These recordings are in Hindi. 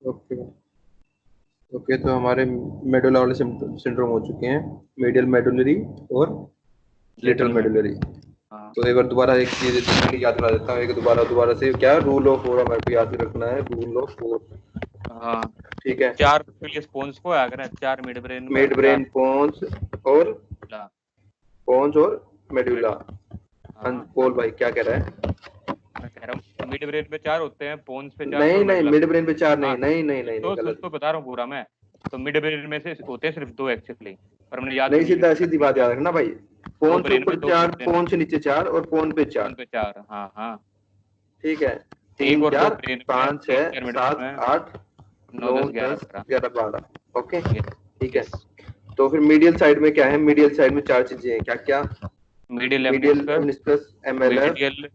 ओके ओके, तो हमारे मेडुला वाले सिंड्रोम हो चुके हैं, मीडियल मेडुलरी और लिटिल लिटिल में। मेडुलरी। हाँ तो एक बार दोबारा एक चीज याद करा देता हूँ, एक दोबारा दोबारा से क्या रूल ऑफ फोर हमारे को याद रखना है, रूल ऑफ फोर। हाँ। ठीक है, चार न्यूक्लियस पोन्स को आ कर चार मिड ब्रेन में और मिड चार ब्रेन पोन्स और ला। पोन्स और मेडुला। हाँ बोल भाई क्या कह रहा है? मैं कह रहा हूँ मिड ब्रेन पे चार होते हैं, पोन्स पे चार नहीं और नहीं, मेडुला। मिड ब्रेन पे चार नहीं, हाँ नहीं नहीं नहीं नहीं, तो सुन गलत। तो बता रहा हूँ पूरा मैं। तो मिड ब्रेन में से होते हैं सिर्फ दो एक्चुअली, पर हमने याद नहीं, करने के लिए सीधा सीधी रख बात लिया। याद रखना भाई। दो फोन से ब्रेन ऊपर में दो मिड चार, ब्रेन फोन में से नीचे चार और फोन पे पोन चार। पे चार। हाँ हाँ। ठीक है, एक तीन और दो चार, ब्रेन में पाँच तीन छः चार मिड ब्रेन सात में आठ नौ नौ दस ग्यारह दस बारह। ग्यारह बारह। ओके, यस ठीक है। यस। तो फिर मीडियल साइड में क्या है? मीडियल साइड में चार चीजें हैं, क्या क्या? Medial medial lemniscus, niscus, MLF, medial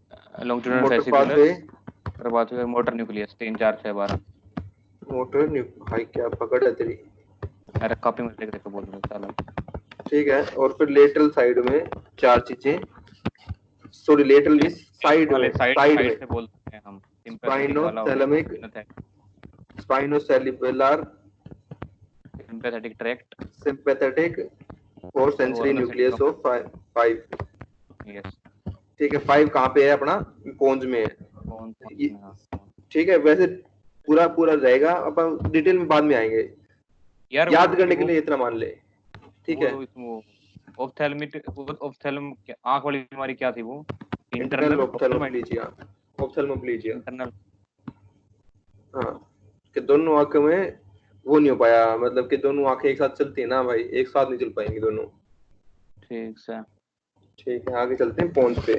longitudinal motor pathway, fasciculus, और बात हुई मोटर न्यूक्लियस। तीन चार छह बारह। मोटर भाई क्या पकड़ है तेरी। अरे कॉपी में लिख देकर बोल रहा चलो। ठीक है, और फिर लेटरल साइड में चार चीजें, sorry lateral mean left side में, वाले साइड साइड में साइड से बोलते हैं हम। सिंपैथेटिक वाला हो गया, स्पाइनोथैलेमिक, स्पाइनोसेरिबेलर, सिंपैथेटिक ट्रैक्ट सिंपैथेटिक और और सेंसरी ना nucleus syndrome. Of five. Yes. ठीक है, फाइव कहाँ पे है अपना? पोन्स में है। कौन कौन ये- में? हाँ। ठीक है, वैसे पूरा पूरा रहेगा, अपन डिटेल में बाद में आएंगे। यार याद करने के लिए इतना मान ले। ठीक है, वो ऑप्थेल्मिक ऑप्थेल्म आंख वाली बीमारी क्या थी वो? Internal internal ophthalmitis. Ophthalmoplegia, ophthalmoplegia. Internal. हाँ, कि दोनों आंखों में वो नहीं हो पाया, मतलब कि दोनों आंखें एक साथ चलती है ना भाई, एक साथ नहीं चल पाएंगी दोनों। ठीक है। ठीक है, आगे चलते हैं पोन्स पे।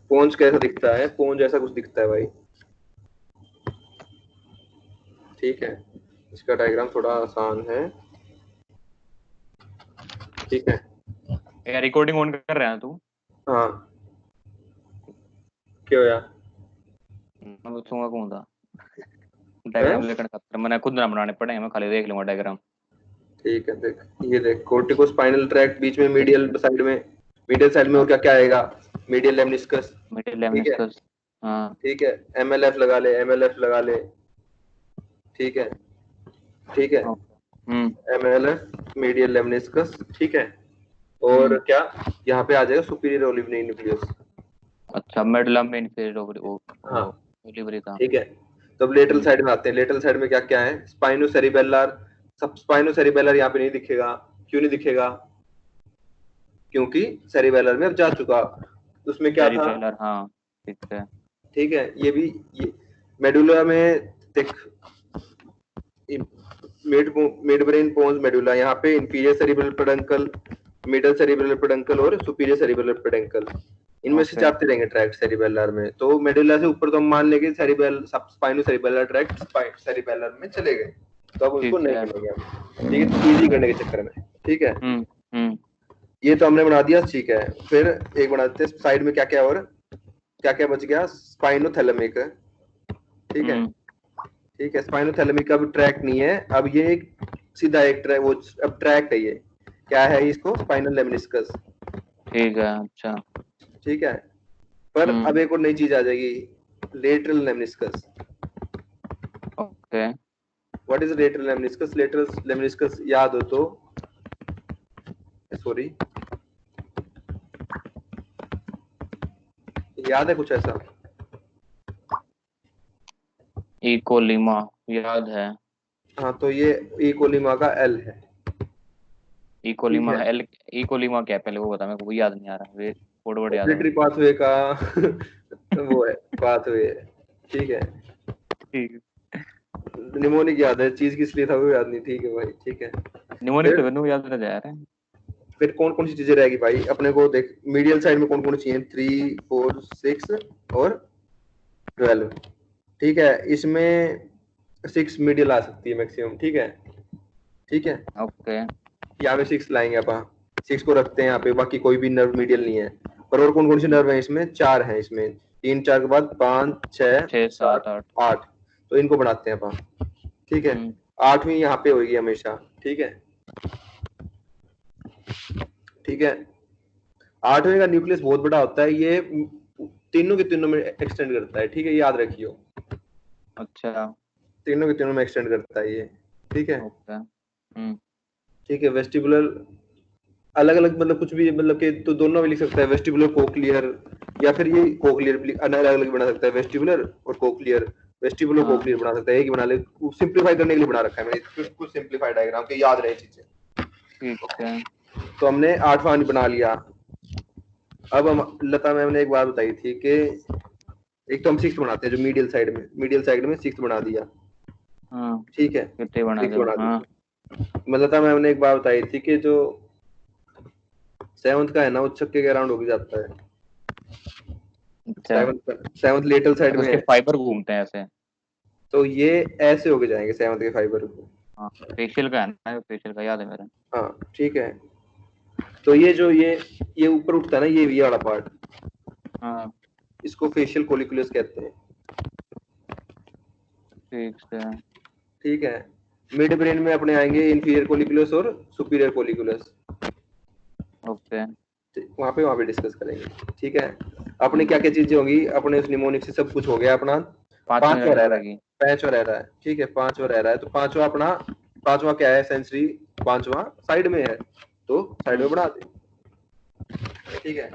पोन्स कैसा दिखता है? पोन्स जैसा कुछ दिखता है भाई। ठीक है, इसका डायग्राम थोड़ा आसान है। ठीक है, यार रिकॉर्डिंग ऑन कर रहा है तू? हाँ, क्या होया? मैं पूछूंगा कौन था। हैं? डायग्राम लेकर खतर मैंने खुद ना बनाने पड़े, मैं खाली देख लूंगा डायग्राम। ठीक है, देख ये देख, कोर्टिको स्पाइनल ट्रैक्ट बीच में, मीडियल साइड में, मीडियल साइड में और हाँ क्या क्या आएगा? मीडियल लेमनिस्कस। मिडिल ठीक है, लेमनिस्कस। हाँ। ठीक है, एमएलएफ लगा ले, एमएलएफ लगा ले। ठीक है, ठीक है, okay. Hmm. MLF medial lemniscus. ठीक है, और हम्म। क्या? यहाँ पे आ जाएगा सुपीरियर ओलिविन न्यूक्लियस। अच्छा मेडुला में इंफीरियर हाँ, वो डिलीवरी था। ठीक है। तो अब लेटरल हम्म। साइड में आते हैं, लेटरल साइड में क्या क्या है? स्पाइनो सेरिबेलर। सब स्पाइनो सेरिबेलर यहाँ पे नहीं दिखेगा। क्यों नहीं दिखेगा? क्योंकि सेरिबेलर में अब जा चुका। उसमें क्या था? सेरिबेलर हाँ। ठीक है। ठीक है, ये भी, ये मेडुला में देख, mid mid brain pons medulla, यहाँ पे inferior cerebral peduncle, middle cerebral peduncle और सुपीरियर सेरिब्रल पेडंकल। इनमें से ओके। जाते रहेंगे ट्रैक्ट सेरिबेलर में, तो मेडुला से ऊपर तो हम मान लेंगे सेरिबेल, स्पाइनो सेरिबेलर ट्रैक्ट सेरिबेलर में चले गए, तो अब उसको ठीक नहीं है। गिनेंगे हम। ठीक है, इजी करने के चक्कर में। ठीक है, हम्म। हम्म। ये तो हमने बना दिया। ठीक है, फिर एक बनाते हैं साइड में क्या क्या, और क्या क्या बच गया? स्पाइनोथैलेमिक। ठीक है, हम्म। ठीक है, स्पाइनोथैलेमिक का भी ट्रैक नहीं है अब, ये एक सीधा एक ट्रैक, वो अब ट्रैक है ये। क्या है इसको? स्पाइनल लेमनिस्कस। ठीक है। अच्छा। ठीक है, पर अब हम्म। एक और नई चीज आ जाएगी, lateral lemniscus. Okay. What is lateral lemniscus? Lateral lemniscus याद हो तो, सॉरी, याद है कुछ ऐसा? इकोलिमा याद है। हाँ, तो ये ई कोलिमा का एल है। ठीक इकोलिमा है, एल। इकोलिमा क्या है पहले वो बता, मेरे को वो याद नहीं आ रहा, वे कोड वर्ड याद है ऑपरेटरी बस। पाथवे का वो है, पाथवे है। ठीक है, ठीक। निमोनिक याद है, चीज किस लिए था वो याद नहीं। ठीक है भाई, ठीक है। निमोनिक फिर तो मेरे को याद रह जा रहा है। फिर कौन कौन सी चीजें रहेगी भाई अपने को? देख, मीडियल साइड में कौन कौन सी चाहिए? 3 4 6 और 12। ठीक है, इसमें 6 मीडियल आ सकती है मैक्सिमम। ठीक है, ठीक है, ओके। यहाँ पे 6 लाएंगे अपन, 6 को रखते हैं यहाँ पे, बाकी कोई भी नर्व मीडियल नहीं है। पर और कौन कौन सी नर्व है इसमें? 4 है इसमें, 3 4 के बाद 5 6 छः 7 सात आठ। 8। तो इनको बनाते हैं अपन। ठीक है, हम्म। 8वीं यहाँ पे होगी हमेशा। ठीक है, ठीक है, 8वीं का न्यूक्लियस बहुत बड़ा होता है, ये तीनों के तीनों में एक्सटेंड करता है। ठीक है, याद रखियो। अच्छा। तीनों के तीनों में एक्सटेंड करता है ये, ठीक है। ओके। ठीक है, वेस्टिबुलर अलग अलग मतलब कुछ भी मतलब कि तो दोनों में लिख सकता है, वेस्टिबुलर कोक्लियर, या फिर ये कोक्लियर अलग अलग बना सकता है, वेस्टिबुलर और कोक्लियर, वेस्टिबुलर हाँ कोक्लियर बना सकता है, एक ही बना ले, सिंपलीफाई करने के लिए बना रखा है मैंने कुछ सिंपलीफाइड डायग्राम के, याद रहे चीजें। ठीक है। तो हमने 8वां बना लिया। अब हम लता मैम ने एक बात बताई थी कि एक तो हम 6 बनाते हैं, जो मीडियल साइड में 6 बना दिया, हाँ ठीक है, कितने बना 6 दो। बना हाँ दिया। लता मैम ने एक बात बताई थी कि जो 7th का है ना वो छक्के के अराउंड हो जाता है, अच्छा। 7th लेटल साइड तो में उसके है, फाइबर घूमते हैं ऐसे। तो ये ऐसे होके जाएंगे 7th के फाइबर को। हाँ फेशियल का है ना, फेशियल का याद है मेरे। हाँ ठीक है, तो ये जो ये ऊपर उठता है ना, ये वाला पार्ट, हाँ इसको फेशियल कोलिकुलस कहते हैं, ठीक है। ठीक है। मिड ब्रेन में अपने आएंगे इंफीरियर कोलिकुलस और सुपीरियर कोलिकुलस, ओके। वहां पे डिस्कस करेंगे, ठीक है। अपने क्या क्या चीजें होंगी, अपने उस निमोनिक से सब कुछ हो गया अपना। पांचवी पांचवा रह जाने रहा है, लगी। पांचवा रह रहा है, ठीक है, पांचवा रह रहा है, तो पांचवा अपना, पांचवा क्या है, सेंसरी, पांचवा साइड में है, तो साइड में हम्म बढ़ा दे, ठीक है,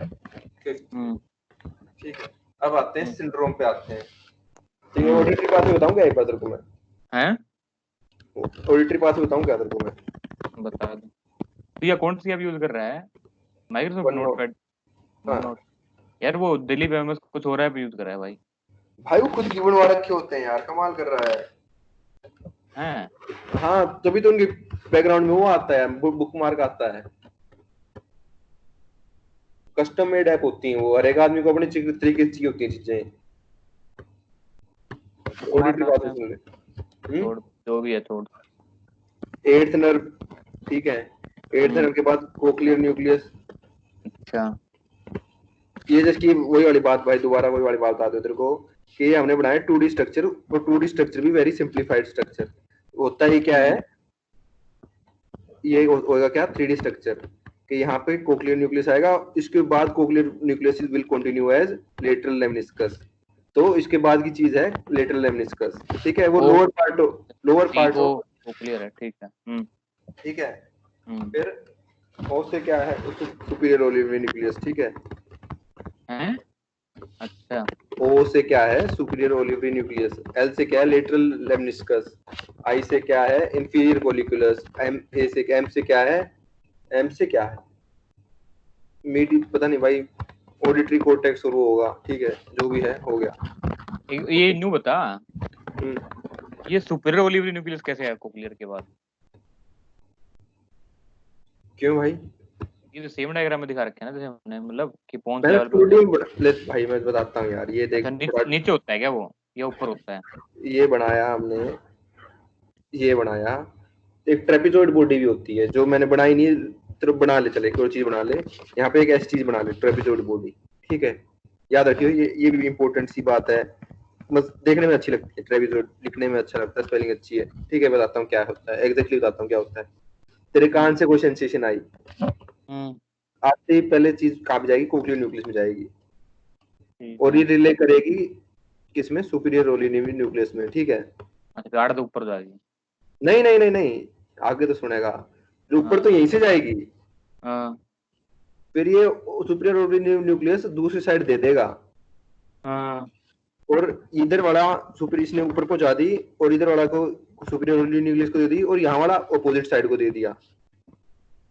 हम्म ठीक है। अब आते हैं हम्म सिंड्रोम पे आते हैं। ठीक है, हम्म। ऑडिटरी पाथवे बताऊं क्या एक बार तेरे को मैं, हैं ऑडिटरी पाथवे बताऊं क्या तेरे को मैं, बता दो। तो ये कौन सी अब यूज कर रहा है? Microsoft one note. Notepad. One हाँ नोट। यार वो दिलीप एमएस कुछ हो रहा है यूज कर रहा है भाई। भाई, वो खुद की बनवा रखे होते हैं यार, कमाल कर रहा है। हैं। हाँ तभी तो उनके बैकग्राउंड में वो आता है, बुक मार्क आता है, कस्टम मेड ऐप होती हैं वो, हर एक आदमी को अपने तरीके से चाहिए होती हैं चीजें। कुमार ऑडिटरी नाम बात है। सुन ले। छोड़ जो भी है छोड़। 8th नर्व, ठीक है, 8th हम्म। नर्व के बाद कोक्लियर न्यूक्लियस। अच्छा। ये जैसे वही वाली बात भाई, दोबारा वही वाली बात बता दो तेरे को, कि हमने बनाया 2D स्ट्रक्चर, और 2D स्ट्रक्चर भी वेरी सिंप्लीफाइड स्ट्रक्चर होता ही क्या है, हम्म ये होगा क्या, 3D स्ट्रक्चर, कि यहाँ पे कोक्लियर न्यूक्लियस आएगा, इसके बाद cochlear nucleus will continue as lateral lemniscus, तो इसके बाद की चीज है लेटरल लेमनिस्कस, ठीक है, वो ओ लोअर सी पार्ट को हो, वो क्लियर है ठीक है। ठीक है। हम्म। फिर ओ से क्या है, सुपीरियर ओलिवियर न्यूक्लियस, ठीक है। हैं। अच्छा। ओ से क्या है, सुपीरियर ओलिवियर न्यूक्लियस, एल से क्या है, लेटरल लेमनिस्कस, आई से क्या है, इंफीरियर कोलिकुलस, एम से क्या है, एम से क्या है, मीडी पता नहीं भाई, ऑडिटरी कोर्टेक्स और वो होगा, ठीक है, जो भी है हो गया। ये न्यू बता। हम्म, ये सुपीरियर ओलिवरी न्यूक्लियस कैसे है कोक्लियर के बाद? क्यों भाई, ये तो सेम डायग्राम में दिखा रखे हैं ना जैसे हमने, मतलब कि कौन से मैंने लेवल पे होता 2D है। में ले भाई, मैं बताता हूँ यार, ये देख अच्छा थोड़ा, नीचे होता है क्या वो, या ऊपर होता है? ये बनाया हमने, ये बनाया, एक ट्रेपिजॉइड बॉडी भी होती है जो मैंने बनाई नहीं, तरफ बना ले, चले कोई चीज बना ले, यहाँ पे एक ऐसी चीज बना ले, ट्रेपिजॉइड बॉडी, ठीक है, याद रखियो, ये भी इंपॉर्टेंट सी बात है, बस देखने में अच्छी लगती है, ट्रेपिजॉइड लिखने में अच्छा लगता है, स्पेलिंग अच्छी है, ठीक है, बताता हूँ क्या होता है, एग्जैक्टली बताता हूँ क्या होता है। तेरे कान हम्म से कोई सेंसेशन आई, हम्म। आते ही पहले चीज कहाँ पे जाएगी, कोक्लियर न्यूक्लियस में जाएगी, ठीक और है। ये रिले करेगी किसमें, सुपीरियर ओलिवियर न्यूक्लियस में, ठीक है। अच्छा गाढ़ तो ऊपर जाएगी। नहीं नहीं नहीं नहीं, आगे तो सुनेगा, जो ऊपर हाँ तो यहीं से जाएगी, हाँ फिर ये सुपीरियर ओलिवियर न्यूक्लियस दूसरी साइड दे देगा, हाँ। और इधर वाला सुपर इसने ऊपर पहुंचा दी, और इधर वाला को सुपीरियर ओलिवियर न्यूक्लियस को दे दी, और यहाँ वाला अपोजिट साइड को दे दिया।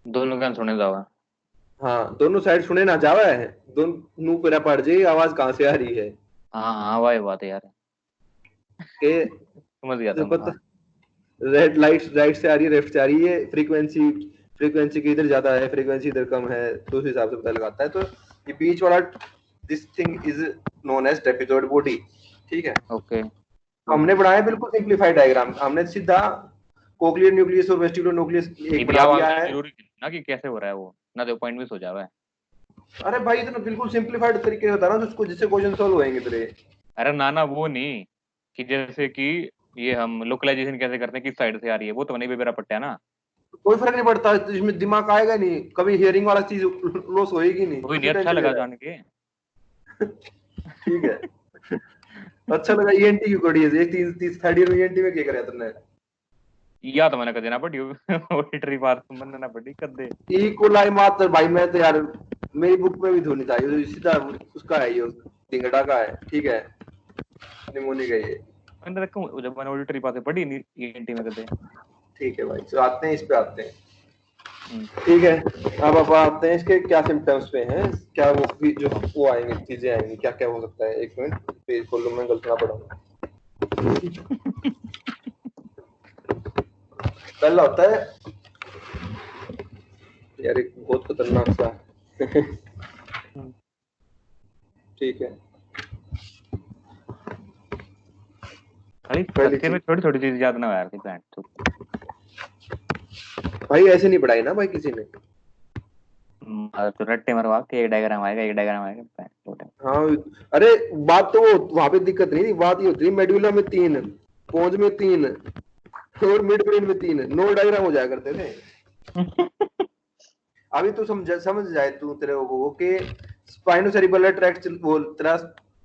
दोनों का सुने जावा। हाँ दोनों साइड सुने ना जावा है, दोनों पेरा पड़ जाए, आवाज कहाँ से आ रही है, हाँ हाँ वाह बात है यार। के समझ गया था मैं पता, हाँ। रेड लाइट राइट से आ रही है, लेफ्ट से आ रही है, फ्रीक्वेंसी की इधर ज्यादा है, फ्रीक्वेंसी इधर कम है, तो उस हिसाब से पता लगाता है, तो ये बीच वाला, this thing is known as trapezoid body, ठीक है। ओके। तो हमने बनाया बिल्कुल सिंप्लीफाइड डायग्राम, हमने सीधा कोक्लियर न्यूक्लियस और वेस्टिबुलर न्यूक्लियस ये एक भी बना आवाज दिया होनी है। जरूरी थी ना कि कैसे हो रहा है वो, ना तो पॉइंट मिस हो जावा है। अरे भाई इतना बिल्कुल सिंप्लीफाइड तरीके से बता रहा हूँ जिसको, जिससे क्वेश्चन सॉल्व होएंगे तेरे। अरे नाना वो नहीं, कि जैसे कि ये हम लोकलाइजेशन कैसे करते हैं, किस साइड से आ रही है, वो तो नहीं बेबेरा पट्टा है ना। कोई फर्क नहीं पड़ता, इसमें दिमाग आएगा नहीं कभी, हियरिंग वाला चीज लॉस होएगी नहीं, कोई नहीं क्यों अच्छा टेंशन ले लगा रहा जान के। है। ठीक है, अच्छा लगा ईएनटी की कोडी है एक तीन तीस थर्ड ईयर में ईएनटी में क्या करे तुमने या तो मैंने कर देना पड़ी ऑडिटरी बात बनना पड़ी कर दे इकोलाई मात्र भाई मैं तो यार मेरी बुक में भी धोनी चाहिए सीधा उसका है ये टिंगड़ा का है ठीक है निमोनी का ये मैंने रखा जब मैंने ऑडिटरी बातें पढ़ी नहीं ईएनटी में कर दे ठीक है भाई तो आते हैं इस पे आते हैं ठीक है अब आप आते हैं इसके क्या सिम्टम्स पे हैं क्या वो जो वो आएंगे चीजें आएंगी क्या क्या हो सकता है एक मिनट पेज खोल लो मैं गलत ना पढ़ूंगा पहला होता है यार एक बहुत खतरनाक सा ठीक है में छोटी छोटी चीज याद ना यार तो भाई ऐसे नहीं पढ़ाई ना भाई किसी ने तो रट्टे मरवा के एक डायग्राम आएगा हाँ अरे बात तो वहां पे दिक्कत नहीं थी बात ये होती है मेडुला में 3 पोंज में 3 और मिड ब्रेन में 3 नो डायग्राम हो जाया करते थे अभी तू समझ जाए तू तेरे वो के स्पाइनोसेरिबेलर ट्रैक्ट वो तेरा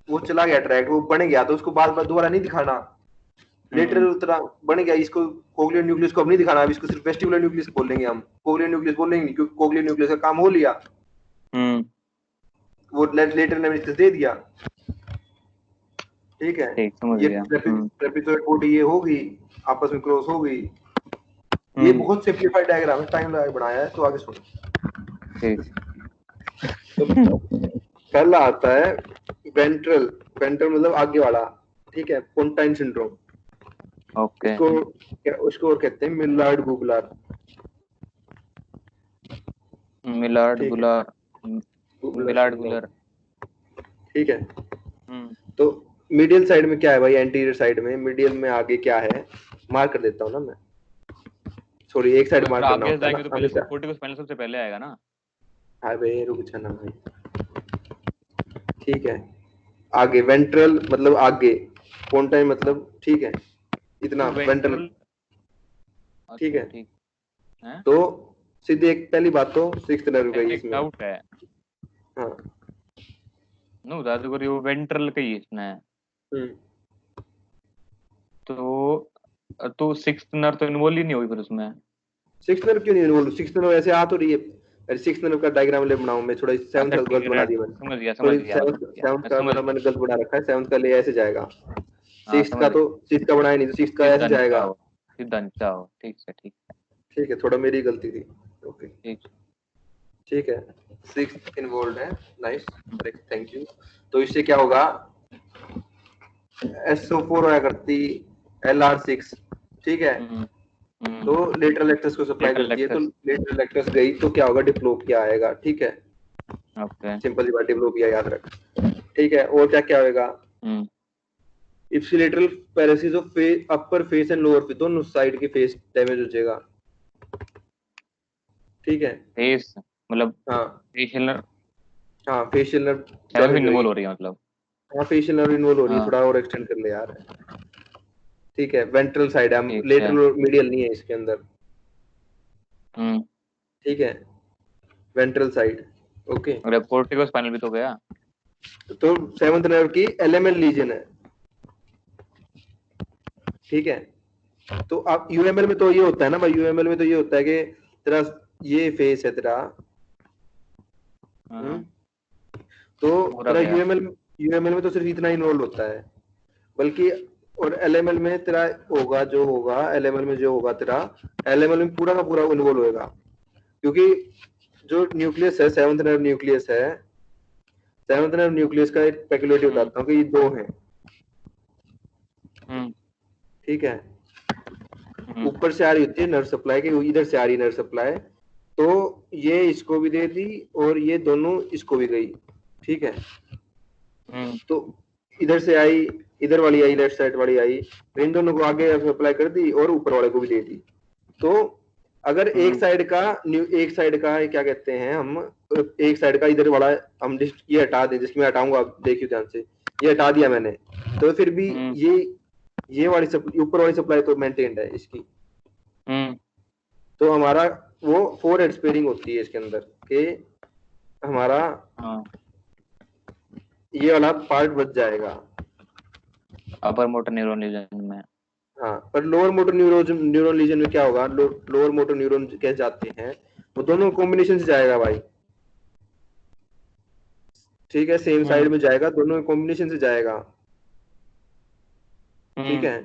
वो चला गया ट्रैक वो बन गया तो उसको बार बार दोबारा नहीं दिखाना लेटरल उतना बन गया इसको कोक्लियर न्यूक्लियस को अब नहीं दिखाना अब इसको सिर्फ वेस्टिबुलर न्यूक्लियस बोलेंगे हम कोक्लियर न्यूक्लियस बोलेंगे नहीं क्योंकि कोक्लियर न्यूक्लियस का काम हो लिया वो लेटरल नेविस्टिस दे दिया ठीक है ये ट्रेपेजॉइड बॉडी ये होगी आपस में क्रॉस होगी ये बहुत सिंपलीफाइड डायग्राम है टाइम लगा बनाया है तो आगे सुनो ठीक तो पहला आता है वेंट्रल मतलब आगे वाला ठीक है पोंटाइन सिंड्रोम ओके उसको और कहते हैं मिलार्ड गुलर ठीक है तो मीडियल साइड में क्या है भाई एंटीरियर साइड में मीडियल में आगे क्या है मार्क कर देता हूँ ना मैं सॉरी एक साइड मार्क करना होता है तो पहले कोर्टिकस स्पाइनल सबसे पहले आएगा ना हां भाई रुक जाना भाई ठीक है आगे वेंट्रल मतलब आगे पोंटाइन मतलब ठीक है इतना वेंट्रल ठीक है तो सीधे एक पहली बात तो 6th नर्व गई इसमें डाउट है हां नो दादू को वो वेंट्रल का ही इसमें तो 6th नर्व तो इन्वॉल्व ही नहीं हुई फिर उसमें 6th नर्व क्यों नहीं इन्वॉल्व 6th नर्व ऐसे आ तो रही है अरे 6th नर्व का डायग्राम ले बनाऊं मैं थोड़ा 7th का गलत बना दिया मैंने समझ गया 7th का मैंने गलत बना रखा है 7th का ले ऐसे जाएगा 6th का तो 6th का बनाया नहीं तो 6th का ऐसे जाएगा सीधा नीचे आओ ठीक है थोड़ा मेरी गलती थी ओके ठीक है 6th इन्वॉल्वड है नाइस थैंक यू तो इससे क्या होगा SO4 होया करती LR6 ठीक है तो लेटरल एक्टस को सप्लाई करती है तो लेटरल एक्टस गई तो क्या होगा डिप्लोपिया आएगा ठीक है ओके सिंपल सी बात डिप्लोपिया याद रख ठीक है और क्या क्या होगा ipsilateral paralysis of face upper face and lower face दोनों साइड की फेस डैमेज हो जाएगा ठीक है फेस मतलब हां फेशियल नर्व इन्वॉल्व हो रही है मतलब हां फेशियल नर्व इन्वॉल्व हो रही है थोड़ा और एक्सटेंड कर ले यार ठीक है वेंट्रल साइड है लेटरल मीडियल नहीं है इसके अंदर ठीक है वेंट्रल साइड ओके और कोर्टिको स्पाइनल भी तो गया तो 7th नर्व की LML लीजन है ठीक है तो आप UML में तो ये होता है ना भाई UML में तो ये होता है कि तेरा ये फेस है तेरा तो तेरा UML में तो सिर्फ इतना इन्वॉल्व होता है बल्कि और LML में तेरा होगा LML में जो होगा तेरा LML में पूरा का पूरा इन्वॉल्व होएगा क्योंकि जो न्यूक्लियस है 7th नर्व न्यूक्लियस है 7th नर्व न्यूक्लियस का एक पेक्युलियरिटी बताता हूँ कि ये दो हैं ठीक है ऊपर से आ रही होती है नर्व सप्लाई के इधर से आ रही नर्व सप्लाई तो ये इसको भी दे दी और ये दोनों इसको भी गई ठीक है तो इधर से आई इधर वाली आई लेफ्ट साइड वाली आई इन दोनों को आगे सप्लाई कर दी और ऊपर वाले को भी दे दी तो अगर एक साइड का क्या कहते हैं हम एक साइड का इधर वाला हम ये हटा दें जिसमें हटाऊंगा आप देखिए ध्यान से ये हटा दिया मैंने तो फिर भी ये वाली ऊपर वाली सप्लाई तो मेंटेन्ड है इसकी तो हमारा वो 4 हेड स्पेयरिंग होती है इसके अंदर कि हमारा ये वाला पार्ट बच जाएगा अपर मोटर न्यूरॉन रीजन में। हाँ, पर लोअर मोटर न्यूरॉन रीजन में क्या होगा, लोअर मोटर न्यूरॉन कैसे जाते हैं, वो दोनों कॉम्बिनेशन से जाएगा भाई। ठीक है, सेम साइड में जाएगा, दोनों कॉम्बिनेशन से जाएगा। ठीक हम्म है,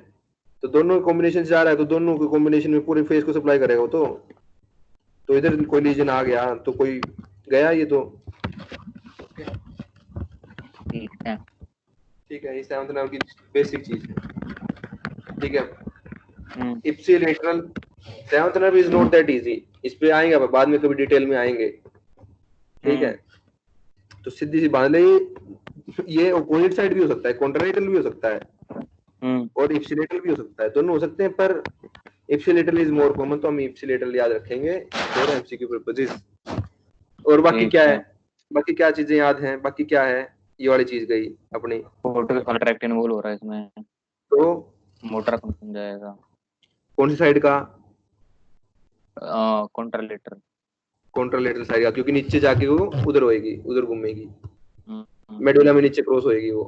तो दोनों कॉम्बिनेशन से जा रहा है, तो दोनों के कॉम्बिनेशन में पूरे फेस को सप्लाई करेगा वो तो इधर कोई लीजन आ गया तो कोई गया ये तो। ठीक है। ठीक है, ये सेवंथ नर्व की बेसिक चीज है। ठीक है, hmm ipsilateral seventh nerve is not that easy, इस पे आएंगे बाद में कभी डिटेल में आएंगे। ठीक है, हम्म तो सीधी सी बात है, ये अपोजिट साइड भी हो सकता है, कॉन्ट्रालेटरल भी हो सकता है, हम्म और इप्सिलेटरल भी हो सकता है, दोनों हो सकते हैं, पर इप्सिलेटरल इज मोर कॉमन, तो हम इप्सिलेटरल याद रखेंगे फॉर एमसीक्यू पर्पसेस। और बाकी ठीक क्या है, है। बाकी क्या चीजें याद हैं, बाकी क्या है, ये वाली चीज गई अपनी। फोटो कॉन्ट्रैक्ट इन्वॉल्व हो रहा है इसमें। तो मोटर फंक्शन जाएगा। कौन सी साइड का, कॉन्ट्रालेटर। कॉन्ट्रालेटरल साइड का, क्योंकि नीचे जाके वो उधर होएगी, उधर घूमेगी, मेडुला ठीक में नीचे क्रॉस होएगी वो।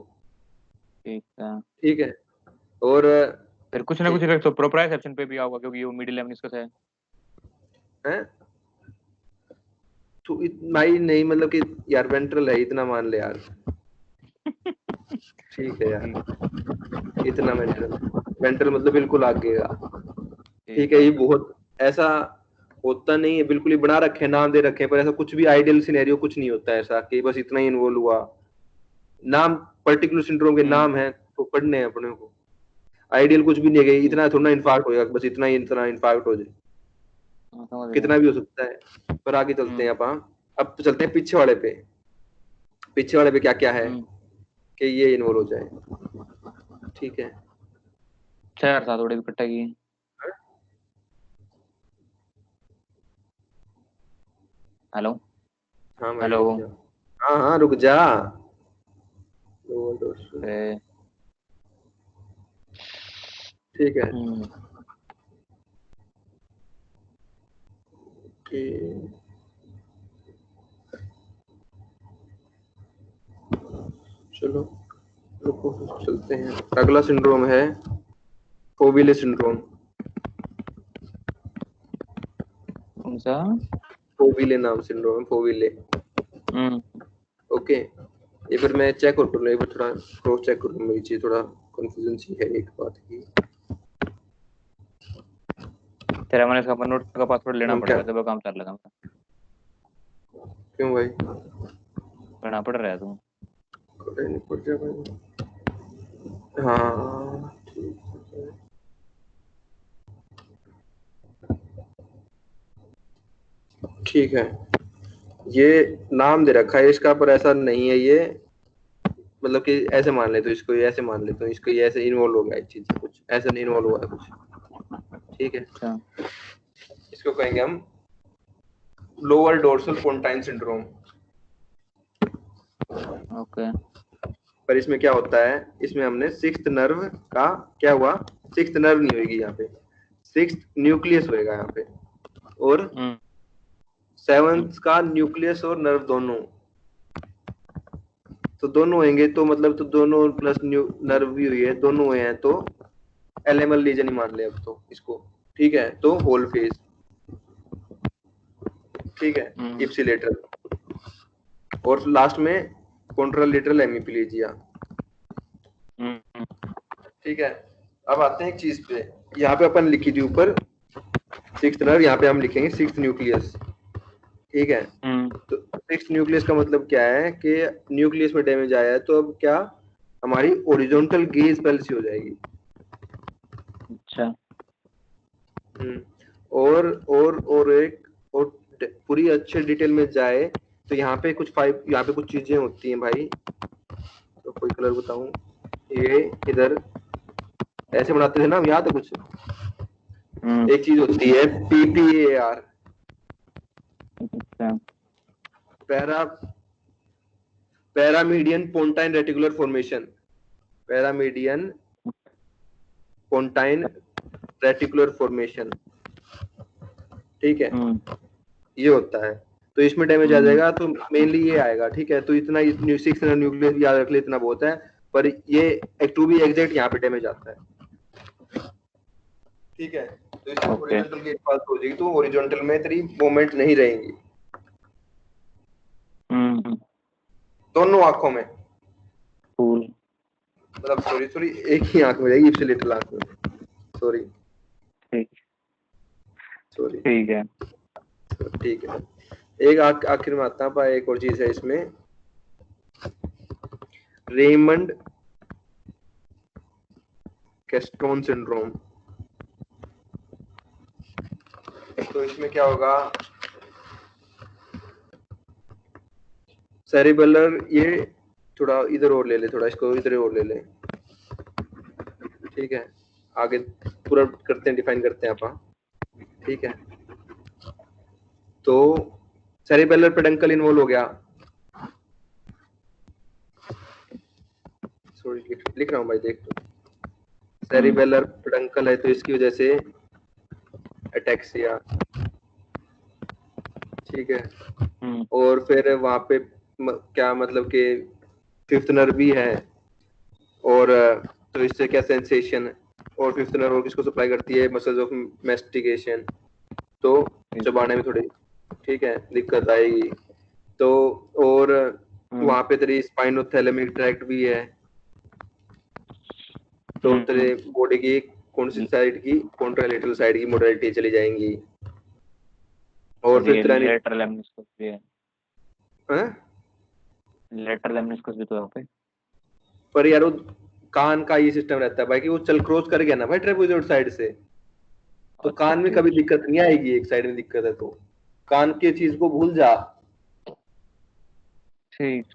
ठीक है। ठीक है, और फिर कुछ ना कुछ इफेक्ट तो प्रोप्राइसेप्शन पे भी आऊगा, क्योंकि वो मिडिल लेमनिस्कस है। है तो भाई नहीं, मतलब कि यार वेंट्रल है, इतना मान ले यार। ठीक है यार, इतना वेंट्रल, वेंट्रल मतलब बिल्कुल आगे का। ठीक ठीक है, है। ये बहुत ऐसा होता नहीं है, बिल्कुल ही बना रखे नाम दे रखे हैं, पर ऐसा कुछ भी आइडियल सिनेरियो कुछ नहीं होता है ऐसा कि बस इतना ही इन्वॉल्व हुआ। नाम पर्टिकुलर सिंड्रोम के नाम है तो पढ़ने हैं अपने को, आइडियल कुछ भी नहीं है कि ठीक। इतना थोड़ा इंफार्क्ट होगा, बस इतना इंफार्क्ट हो जाए, हाँ, समझ गया। कितना भी हो सकता है। पर आगे चलते हैं हम्म अब तो चलते हैं पीछे वाले पे। पीछे वाले पे क्या क्या है हम्म कि ये इन्वॉल्व हो जाए। ठीक है, चार सात थोड़ी इकट्ठा की। हेलो। हाँ भाई हेलो। रुक जा, हाँ हाँ रुक जा। लोअर डोर्सल, ए, ठीक है, हम्म कि चलो रुको, चलते हैं। अगला सिंड्रोम है फोविले सिंड्रोम। कौन सा? फोविले नाम सिंड्रोम है, फोविले। हम्म ओके, ये फिर मैं चेक कर लूँ, एक बार थोड़ा क्रॉस चेक कर लूँ, मेरी चीज थोड़ा कंफ्यूजन सी है एक बात की। तेरा मैंने इसका नोट का पासवर्ड लेना हम क्या, पड़ेगा, जब काम चल रहा है। क्यों भाई, पढ़ना पड़ रहा है तू। कोई नहीं, पड़ जा भाई। हाँ ठीक है, ठीक है, ये नाम दे रखा है इसका, पर ऐसा नहीं है ये, मतलब कि ऐसे मान ले तो इसको, ये ऐसे मान ले तो इसको, ये ऐसे इन्वॉल्व हो गया एक चीज से, कुछ ऐसा नहीं इन्वॉल्व हुआ है कुछ। ठीक है, अच्छा। इसको कहेंगे हम लोअर डोर्सल पोंटाइन सिंड्रोम। ओके। पर इसमें क्या होता है, इसमें हमने सिक्स्थ नर्व का क्या हुआ, सिक्स्थ नर्व नहीं होगी यहाँ पे, सिक्स्थ न्यूक्लियस होएगा यहाँ पे, और हम्म सेवंथ का न्यूक्लियस और नर्व दोनों, तो दोनों होंगे, तो मतलब तो दोनों प्लस नर्व भी हुई है, दोनों हुए हैं, तो एलएमएल लीजन ही मान ले अब तो इसको। ठीक है, तो होल फेज। ठीक है, हम्म इप्सिलेटरल, और लास्ट में कॉन्ट्रालेटरल हेमिप्लीजिया। हम्म ठीक है, अब आते हैं एक चीज पे, यहाँ पे अपन लिखी थी ऊपर सिक्स्थ नर्व, यहाँ पे हम लिखेंगे सिक्स्थ न्यूक्लियस। ठीक है, हम्म तो सिक्स्थ न्यूक्लियस का मतलब क्या है कि न्यूक्लियस में डैमेज आया है, तो अब क्या, हमारी ओरिजेंटल गेज पैल्सी हो जाएगी। अच्छा। हम्म, और एक और पूरी अच्छे डिटेल में जाए तो यहाँ पे यहाँ पे कुछ चीजें होती हैं भाई, तो कोई कलर बताऊं, ये इधर ऐसे बनाते थे ना हम, याद है कुछ, हम्म एक चीज होती है पीपीएआर, अच्छा। Para paramedian pontine reticular formation, paramedian pontine reticular formation. ठीक है, हम्म ये होता है, तो इसमें डैमेज आ हम्म जाएगा तो मेनली ये आएगा। ठीक है, तो इतना सिक्स न्यूक्लियस याद रख ले, इतना बहुत है। पर ये टू बी एग्जैक्ट यहाँ पे डैमेज आता है। ठीक है, तो इसमें ओके हॉरिजॉन्टल की बात हो जाएगी, तो हॉरिजॉन्टल में तेरी मूवमेंट नहीं रहेंगी हम्म दोनों आंखों में, कूल मतलब सॉरी सॉरी एक ही आंख में रहेगी, इप्सिलेटरल आंख में, सॉरी ठीक सॉरी ठीक है ठीक है। एक आखिर में आता है, एक और चीज है इसमें, रेमंड कैस्टोन सिंड्रोम। तो इसमें क्या होगा, सेरिबेलर, ये थोड़ा इधर और ले ले, थोड़ा इसको इधर और ले ले, ठीक है, आगे पूरा करते हैं, डिफाइन करते हैं अपन, ठीक है। तो सेरिबेलर पेडंकल इन्वॉल्व हो गया, सॉरी लिख रहा हूँ भाई, देख लो, सेरिबेलर पेडंकल है तो इसकी वजह से अटैक्सिया, ठीक है। और फिर वहां पे क्या मतलब कि फिफ्थ नर्व भी है, और तो इससे क्या सेंसेशन, और फिफ्थ नर्व और किसको सप्लाई करती है, मसल्स ऑफ मेस्टिकेशन, तो चबाने में थोड़ी, ठीक है, दिक्कत आएगी। तो और वहां पे तेरी स्पाइनोथैलेमिक ट्रैक्ट भी है, तो तेरे बॉडी की कौन सी साइड की, कॉन्ट्रालेटरल साइड की मोडालिटी चली जाएंगी, और फिर तेरा लेटरल लेमनिस्कस भी है, हैं? लेटरल लेमनिस्कस भी तो है वहाँ पे। पर यार वो कान का ये सिस्टम रहता है भाई कि वो चल क्रॉस कर गया ना भाई ट्रेपेजॉइड साइड से, तो अच्छा कान में ठीक कभी दिक्कत नहीं आएगी, एक साइड में दिक्कत है तो कान की चीज को भूल जा, ठीक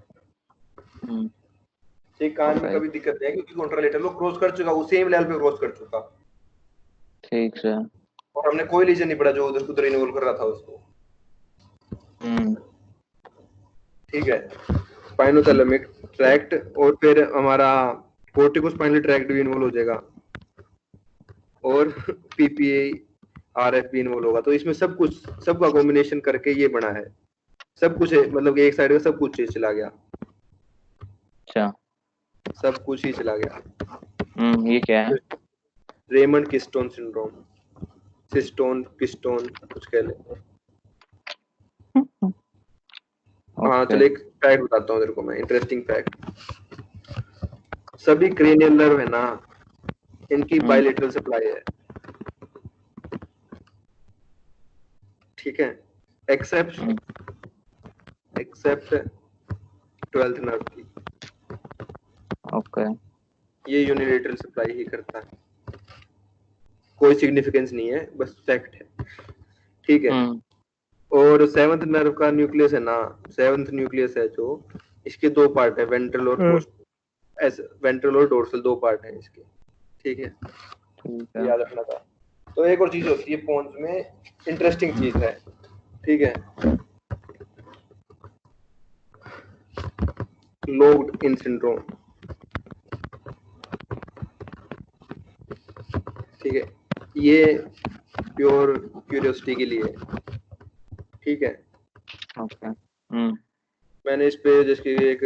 ठीक, कान में ओके कभी दिक्कत नहीं है क्योंकि कॉन्ट्रालेटरल वो क्रॉस कर चुका, वो सेम लेवल पे क्रॉस कर चुका, ठीक से और हमने कोई लीजन नहीं पड़ा जो उधर उधर इन्वॉल्व कर रहा था उसको, ठीक है। स्पाइनोथैलेमिक ट्रैक्ट, और फिर हमारा कोर्टिकोस्पाइनल ट्रैक्ट भी इन्वॉल्व हो जाएगा, और पीपीए आरएफ भी इन्वॉल्व होगा, तो इसमें सब कुछ, सबका कॉम्बिनेशन करके ये बना है, सब कुछ है, मतलब कि एक साइड का सब कुछ चला गया, अच्छा सब कुछ ही चला गया। ये क्या है? रेमंड किस्टोन सिंड्रोम, सिस्टोन किस्टोन कुछ कह ले। हाँ ओके चल, एक फैक्ट बताता हूँ तेरे को मैं, इंटरेस्टिंग फैक्ट, सभी क्रेनियल नर्व है ना, इनकी बायलेटरल सप्लाई है, ठीक है, एक्सेप्ट एक्सेप्ट ट्वेल्थ नर्व की, ओके ये यूनिलेटरल सप्लाई ही करता है, कोई सिग्निफिकेंस नहीं है, बस फैक्ट है, ठीक है। और सेवंथ नर्व का न्यूक्लियस है ना, सेवंथ न्यूक्लियस है जो, इसके दो पार्ट है, वेंट्रल और पोस्ट, वेंट्रल और डोर्सल, दो पार्ट है इसके, ठीक है, ठीक है याद रखना था। तो एक और चीज होती है पोन्स में, इंटरेस्टिंग चीज है, ठीक है, लॉक्ड इन सिंड्रोम, ठीक है, ये प्योर क्यूरियोसिटी के लिए, ठीक है। ओके मैंने इस पे जिसकी एक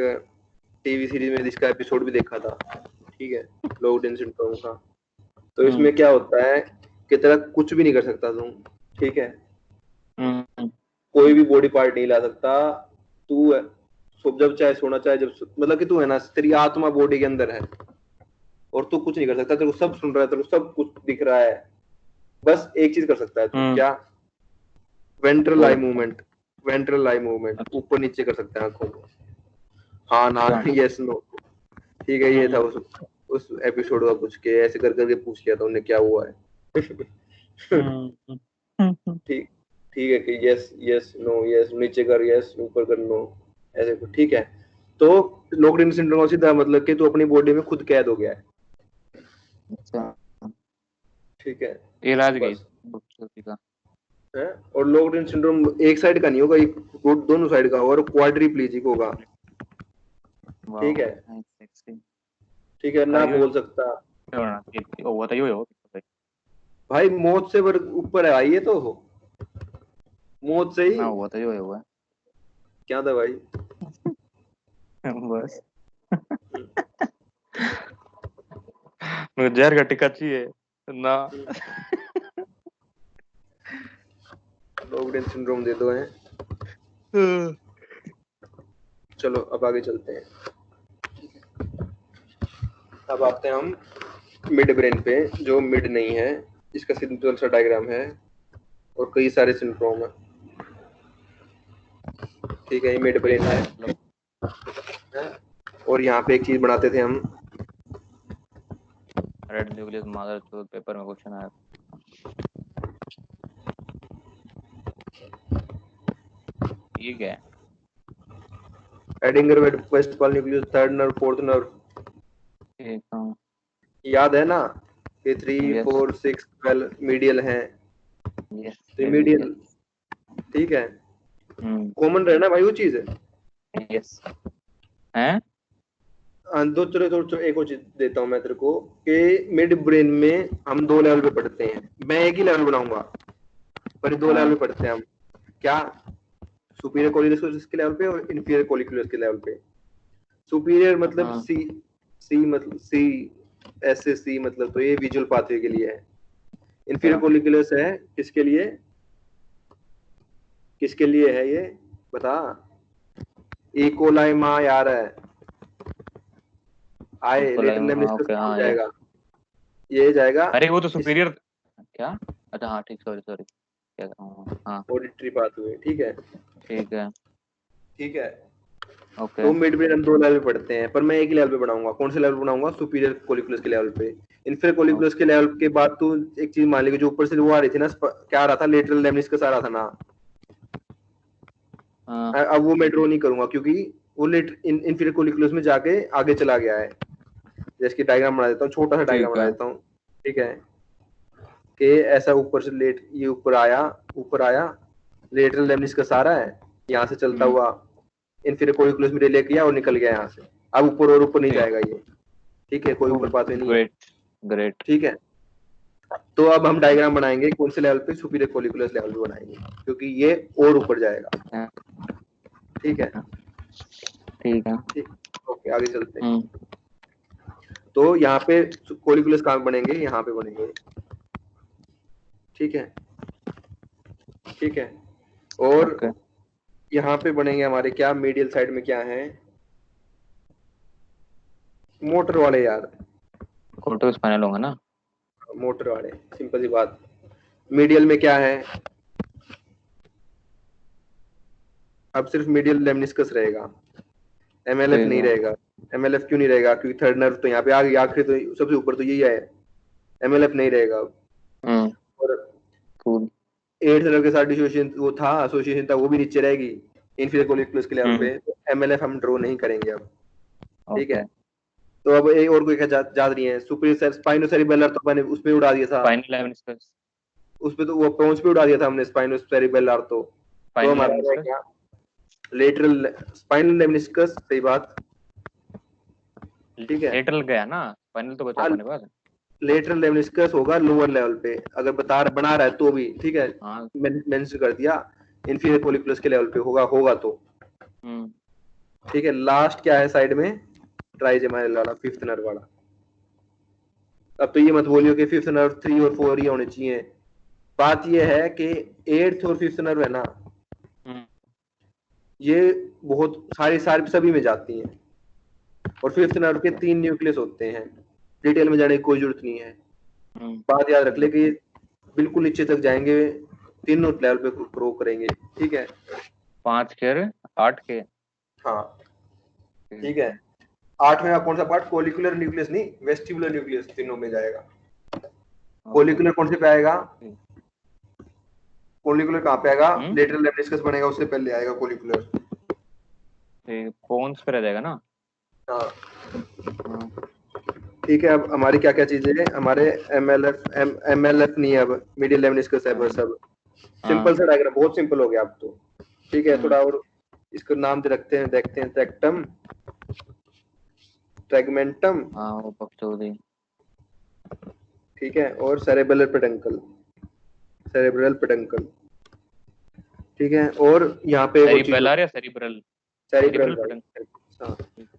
टीवी सीरीज में इसका एपिसोड भी देखा था, ठीक है, लॉक्ड इन सिंड्रोम का। तो इसमें क्या होता है कि तेरा कुछ भी नहीं कर सकता तुम, ठीक है, कोई भी बॉडी पार्ट नहीं ला सकता तू, जब चाहे सोना चाहे जब मतलब कि तू है ना, तेरी आत्मा बॉडी के अंदर है, और तू कुछ नहीं कर सकता, तेरे को सब सुन रहा है, तेरे को सब कुछ दिख रहा है, बस एक चीज कर सकता है तू, क्या, ventral eye movement, ventral eye movement ऊपर नीचे कर सकते हैं आंखों को, हाँ ना, यस नो, ठीक है। ये था उस एपिसोड का, कुछ के ऐसे कर करके पूछ लिया था उन्हें क्या हुआ है। ठीक, ठीक है कि यस यस नो, यस नीचे कर, यस ऊपर कर, नो, ऐसे कुछ, ठीक है। तो लॉक्ड इन सिंड्रोम का सीधा मतलब कि तू अपनी बॉडी में खुद कैद हो गया है, अच्छा ठीक है, इलाज गई बस का है। और लॉक्ड इन सिंड्रोम एक साइड का नहीं होगा, एक दोनों साइड का, और क्वाड्रिप्लीजिक होगा, ठीक है, ठीक है, ना बोल सकता, हुआ था यो भाई मौत से ऊपर है भाई, ये तो मौत से ना ही, हुआ था यो हुआ क्या था भाई, बस मुझे जहर का टिक्का चाहिए ना। लोगडेन सिंड्रोम दे दो है। चलो अब आगे चलते हैं। अब आते हैं हम मिड ब्रेन पे, जो मिड नहीं है, इसका सिंपल सा डायग्राम है और कई सारे सिंड्रोम है। ठीक है, ये मिड ब्रेन है। और यहाँ पे एक चीज बनाते थे हम, रेड न्यूक्लियस मदर चोद, पेपर में क्वेश्चन आया। ये क्या है? Edinger Westphal nucleus, third nerve, fourth nerve, ठीक है। याद है ना कि 3 यस 4 6 12 मीडियल हैं। यस तो मीडियल, ठीक है, कॉमन रहना भाई वो चीज है। यस हैं। दो तेरे तो एक और चीज देता हूँ मैं तेरे को कि मिड ब्रेन में हम 2 लेवल पे पढ़ते हैं। मैं एक ही लेवल बनाऊंगा, पर 2 लेवल पे पढ़ते हैं हम। क्या? सुपीरियर कोलिकुलस के लेवल पे और इंफीरियर कोलिकुलस के लेवल पे। सुपीरियर मतलब सी, सी मतलब सी, एस से सी मतलब, तो ये विजुअल पाथवे के लिए है। इंफीरियर कोलिकुलस है किसके लिए? किसके लिए है ये बता? इकोलाई माँ यार है, आए लेटरल लेमनिस्कस ओके हो हाँ ये। जाएगा, ये जाएगा अरे वो तो सुपीरियर क्या? अच्छा हाँ ठीक, सॉरी सॉरी, क्या कर रहा हूँ। हाँ ऑडिटरी पाथवे। ठीक है, ठीक है। ठीक है। ओके तो मिड ब्रेन हम 2 लेवल पे पढ़ते हैं, पर मैं एक ही लेवल पे बनाऊंगा। कौन से लेवल बनाऊंगा? सुपीरियर कोलिकुलस के लेवल पे। इंफीरियर कोलिकुलस के लेवल के बाद तू एक चीज मान ली, जो ऊपर से वो आ रही थी ना, क्या आ रहा था? लेटरल लेमनिस्कस आ रहा था ना। अब वो मैं ड्रॉ नहीं करूंगा क्योंकि वो इंफीरियर कोलिकुलस में जाके आगे चला गया है। जैसे कि डायग्राम बना देता हूँ, छोटा सा डायग्राम ठीक बना है। देता हूँ। ठीक है, कि ऐसा ऊपर से ये ऊपर आया, लेटरल लेमनिस्कस आ रहा है, यहाँ से चलता हुआ इंफीरियर कोलिकुलस में लेके गया और निकल गया यहाँ से। अब ऊपर और ऊपर नहीं जाएगा ये। ठीक है, कोई ऊपर पाथवे नहीं है। Great great. ठीक है, तो अब हम डायग्राम बनाएंगे कौन से लेवल पे? सुपीरियर कोलिकुलस लेवल पे बनाएंगे, क्योंकि ये और ऊपर जाएगा। ठीक है, ठीक है। ठीक, ओके आगे चलते हैं। तो यहाँ पे कोलिकुलस कहाँ पे बनेंगे? यहाँ पे बनेंगे। ठीक है, ठीक है। और ओके यहाँ पे बनेंगे हमारे क्या? मीडियल साइड में क्या है? मोटर वाले यार, कोर्टेक्स स्पाइनल होगा ना। मोटर वाले, सिंपल सी बात। मीडियल में क्या है? अब सिर्फ मीडियल लेमनिस्कस रहेगा, एमएलएफ ठीक नहीं है। रहेगा। एमएलएफ क्यों नहीं रहेगा? क्योंकि थर्ड नर्व तो यहाँ पे आ गई आखिरी, तो सबसे ऊपर तो यही है, एमएलएफ नहीं रहेगा। और कूल। एट्थ नर्व के साथ डिसोसिएशन वो था, एसोसिएशन था, वो भी नीचे रहेगी इंफीरियर कोलिकुलस के लेवल पे। तो एमएलएफ हम ड्रॉ नहीं करेंगे अब। ठीक है, ओके। तो अब एक और कोई याद रही है? सुपीरियर स्पाइनोसेरिबेलर तो मैंने उसमें उड़ा दिया था, स्पाइनल लेमनिस्कस। उसपे तो वो पहुंच पे उड़ा दिया था हमने स्पाइनोसेरिबेलर। तो स्पाइनल हमारा रह लेमनिस्कस। गया लेटरल स्पाइनल लेमनिस्कस। सही बात, ठीक है। लेटरल गया ना, स्पाइनल तो बचा हाँ, अपने पास। लेटरल लेमनिस्कस होगा लोअर लेवल पे, अगर बना रहा है तो भी। ठीक है, हाँ। मेंशन कर दिया इंफीरियर कोलिकुलस के लेवल पे होगा तो। ठीक है, लास्ट क्या है साइड में? ट्राइजेमाइनल वाला, फिफ्थ नर्व वाला। अब तो ये मत बोलियो कि फिफ्थ नर्व 3 और 4 ही होने चाहिए। बात ये है कि एट्थ और फिफ्थ नर्व है ना, ये बहुत सारी सारी सभी में जाती हैं। और फिफ्थ नर्व के 3 न्यूक्लियस होते हैं, डिटेल में जाने की कोई जरूरत नहीं है। बात याद रख ले कि बिल्कुल नीचे तक जाएंगे, तीनों लेवल पे ग्रो करेंगे। ठीक है, 5 के 8 के। हाँ ठीक है। 8वें का कौन सा पार्ट? कोलिकुलर न्यूक्लियस नहीं, वेस्टिबुलर न्यूक्लियस तीनों में जाएगा। कोलिकुलर कौन से पे आएगा? कोलिकुलर कहाँ पे आएगा? लेटरल लेमनिस्कस बनेगा उससे पहले आएगा कोलिकुलर। पोन्स पे रह जाएगा ना। हाँ ठीक है। अब हमारी क्या क्या चीजें हैं हमारे? एमएलएफ नहीं है अब, मीडियल लेमनिस्कस है बस। अब सिंपल सा डायग्राम, बहुत सिंपल हो गया अब तो। ठीक है, थोड़ा और इसको नाम दे रखते हैं, देखते हैं। ट्रैक्टम, ट्रैगमेंटम, हाँ वो बकचोदी। ठीक है, और सेरेब्रल पेडंकल, सेरेब्रल पेडंकल। ठीक है, और यहाँ पे एक और चीज सेरिबेलर होती या है, सेरिब्रल? सेरिब्रल सेरिब्रल भाई। पेडन। हाँ,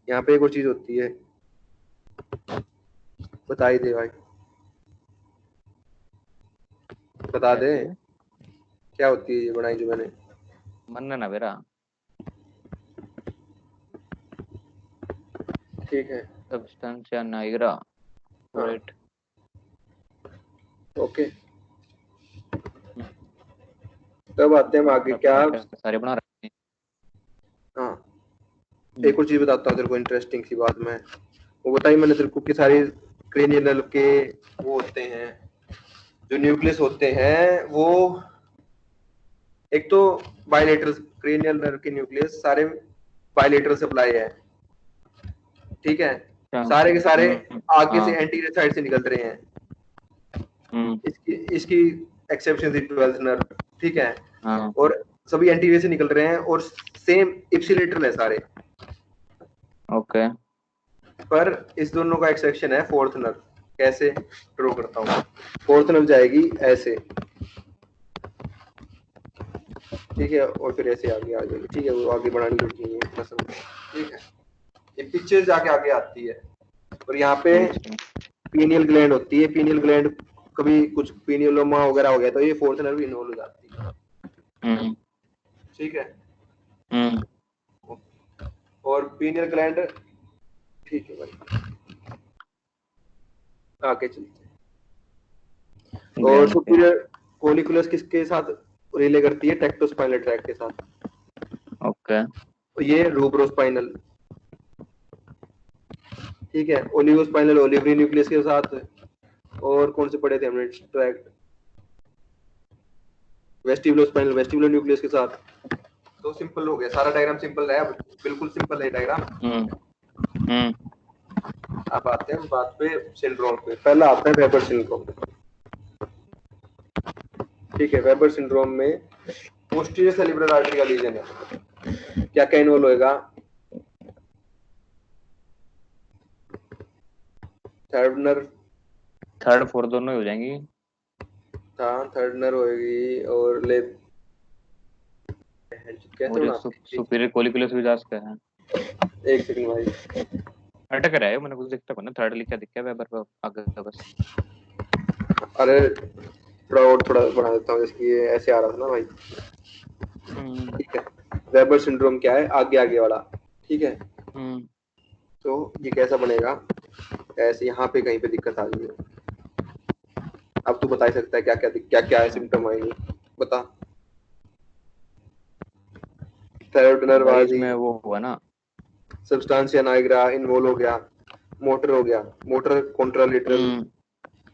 यहाँ पे एक और चीज होती है, बता ही दे भाई, बता दे कैसे? क्या होती है ये बनाई जो मैंने। मन ना मेरा। ठीक है। Substantia Niagara. हाँ राइट। ओके। तब आते हैं हम आगे क्या। सारे बना रखे हैं। हाँ एक और चीज बताता हूँ तेरे को इंटरेस्टिंग सी बात। मैं वो बताई मैंने तेरे को कि सारी क्रेनियल नर्व के वो होते हैं, जो न्यूक्लियस होते हैं वो एक तो बायलेटरल, क्रेनियल नर्व के न्यूक्लियस सारे बायलेटरल सप्लाई है, ठीक है। अच्छा। सारे के सारे आगे से हाँ। एंटीरियर साइड से निकल रहे हैं। हम्म। इसकी इसकी एक्सेप्शन थी ट्वेल्थ नर्व, ठीक है। हाँ। और सभी एंटीरियर से निकल रहे हैं और सेम इप्सिलेटरल है सारे। ओके। पर इस दोनों का एक्सेप्शन है फोर्थ नर्व। कैसे ड्रॉ करता हूँ। फोर्थ नर्व जाएगी ऐसे, ठीक है, और फिर ऐसे आगे आ जाएगी, ठीक है। वो आगे बढ़ानी पड़ती है कसम, ठीक है। ये पीछे जाके आगे आती है और यहाँ पे अच्छा। पीनियल ग्लैंड होती है। पीनियल ग्लैंड कभी कुछ पीनियोलोमा वगैरह हो गया तो ये फोर्थ नर्व इन्वॉल्व हो जाती है, हम्म। ठीक है। हम्म। और पीनियल ग्लैंड, ठीक है भाई, आगे चलते हैं। और ग्लैंड पे। सुपीरियर कोलिकुलस किसके साथ रिले करती है, टेक्टोस्पाइनल ट्रैक्ट के साथ। ओके। तो ये रूब्रोस्पाइनल, ठीक है। ओलिगोस्पाइनल ओलिवरी न्यूक्लियस के साथ। और कौन से पढ़े थे हमने ट्रैक्ट, वेस्टिबुलोस्पाइनल वेस्टिबुलर न्यूक्लियस के साथ। तो सिंपल हो गया सारा डायग्राम, सिंपल है, बिल्कुल सिंपल है डायग्राम। हम्म। हम्म। अब आते हैं बात पे सिंड्रोम पे। पहला आता है वेबर सिंड्रोम, ठीक है। वेबर सिंड्रोम में पोस्टीरियर सेरिब्रल आर्टरी का लीजन है। क्या क्या इन्वॉल्व होएगा, थर्ड नर्व, थर्ड फोर्थ दोनों ही हो जाएंगी। हाँ थर्ड नर्व होएगी और ले कैसे और ये बनाते हैं। सुपीरियर कोलिकुलस भी जा सकते हैं। एक सेकंड भाई, अटक रहा है मैंने कुछ दिखता को ना, थर्ड लिखा दिखा वेबर पे आगे बस। अरे थोड़ा और थोड़ा बना देता हूँ इसकी, ये ऐसे आ रहा था ना भाई, हम्म। ठीक है। वेबर सिंड्रोम क्या है, आगे आगे वाला, ठीक है। हम्म। तो ये कैसा बनेगा, ऐसे यहाँ पे कहीं पे दिक्कत आ रही है। अब तू बता ही सकता है क्या क्या है अच्छा सिम्टम आएंगे, बता। थर्ड नर्व आ भाई गई, इसमें वो हुआ ना। सब्सटेंशिया नाइग्रा इन्वॉल्व हो गया, मोटर हो गया, motor contralateral, hmm.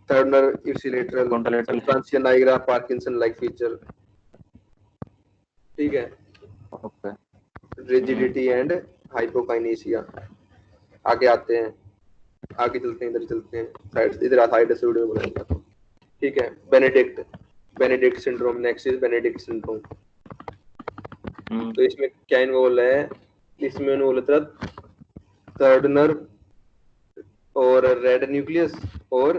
Third nerve ipsilateral, contralateral. Substantia nigra Parkinson like feature, ठीक है। Okay. Hmm. Rigidity and hypokinesia. आगे आते हैं, आगे चलते हैं, इधर चलते हैं, साइड इधर साइड से वीडियो बनाएंगे, ठीक है। Benedict, Benedict syndrome, next is Benedict syndrome. Hmm. तो इसमें क्या इन्वॉल्व है, इसमें इन्वॉल्व था थर्ड नर्व और रेड न्यूक्लियस और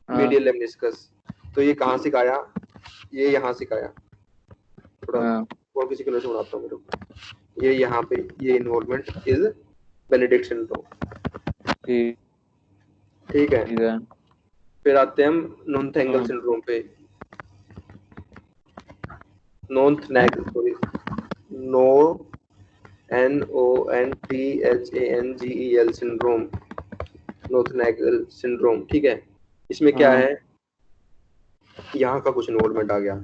हाँ। Medial lemniscus. तो ये कहाँ सिखाया, ये यहाँ सिखाया, थोड़ा हाँ। और किसी कलर से बनाता हूँ मेरे को। ये यहाँ पे ये इन्वॉल्वमेंट इज बेनेडिक्ट सिंड्रोम, ठीक। ठीक है। ठीक है। फिर आते हैं हम नॉन्थ एंगल हम्म। सिंड्रोम पे। नॉन्थ हैं? नेगल, sorry, no NONTHANGEL syndrome, Nothnagel syndrome, ठीक है। इसमें क्या हाँ। है, यहाँ का कुछ इन्वॉल्वमेंट आ गया,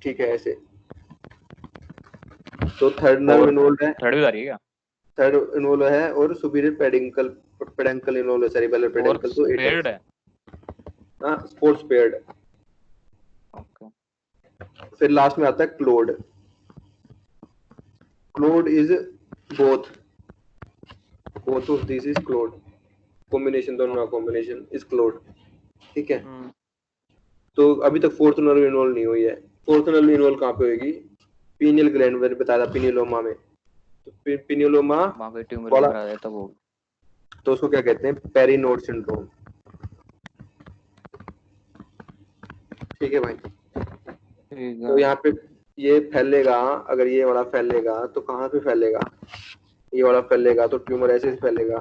ठीक है, ऐसे। तो थर्ड नर्व फोर्थ इन्वॉल्व है, थर्ड भी आ रही है क्या? थर्ड इन्वॉल्व है और सुपीरियर पेडिंकल, पेडेंकल इन्वॉल्व है, सेरिबेलर फोर्थ पेडेंकल तो पेयर्ड एटेक्स। है। हाँ स्पोर्ट्स पेयर्ड। ओके। फिर लास्ट में आता है Claude. Claude is both, both of this is Claude, combination, दोनों का कॉम्बिनेशन इज क्लोड, ठीक है। हम्म। तो अभी तक फोर्थ नर्व इन्वॉल्व नहीं हुई है। फोर्थ नर्व इन्वॉल्व कहाँ पे होगी, पीनियल ग्लैंड, मैंने बताया था पिनियोलोमा में। तो पिनियोलोमा वहां पे ट्यूमर वाला, वगैरह आ जाता वो। तो उसको क्या कहते हैं, पेरिनोड सिंड्रोम, ठीक है भाई। ठीक है। तो यहाँ पे ये फैलेगा, अगर ये वाला फैलेगा तो कहाँ पे फैलेगा, ये वाला फैलेगा तो ट्यूमर ऐसे फैलेगा,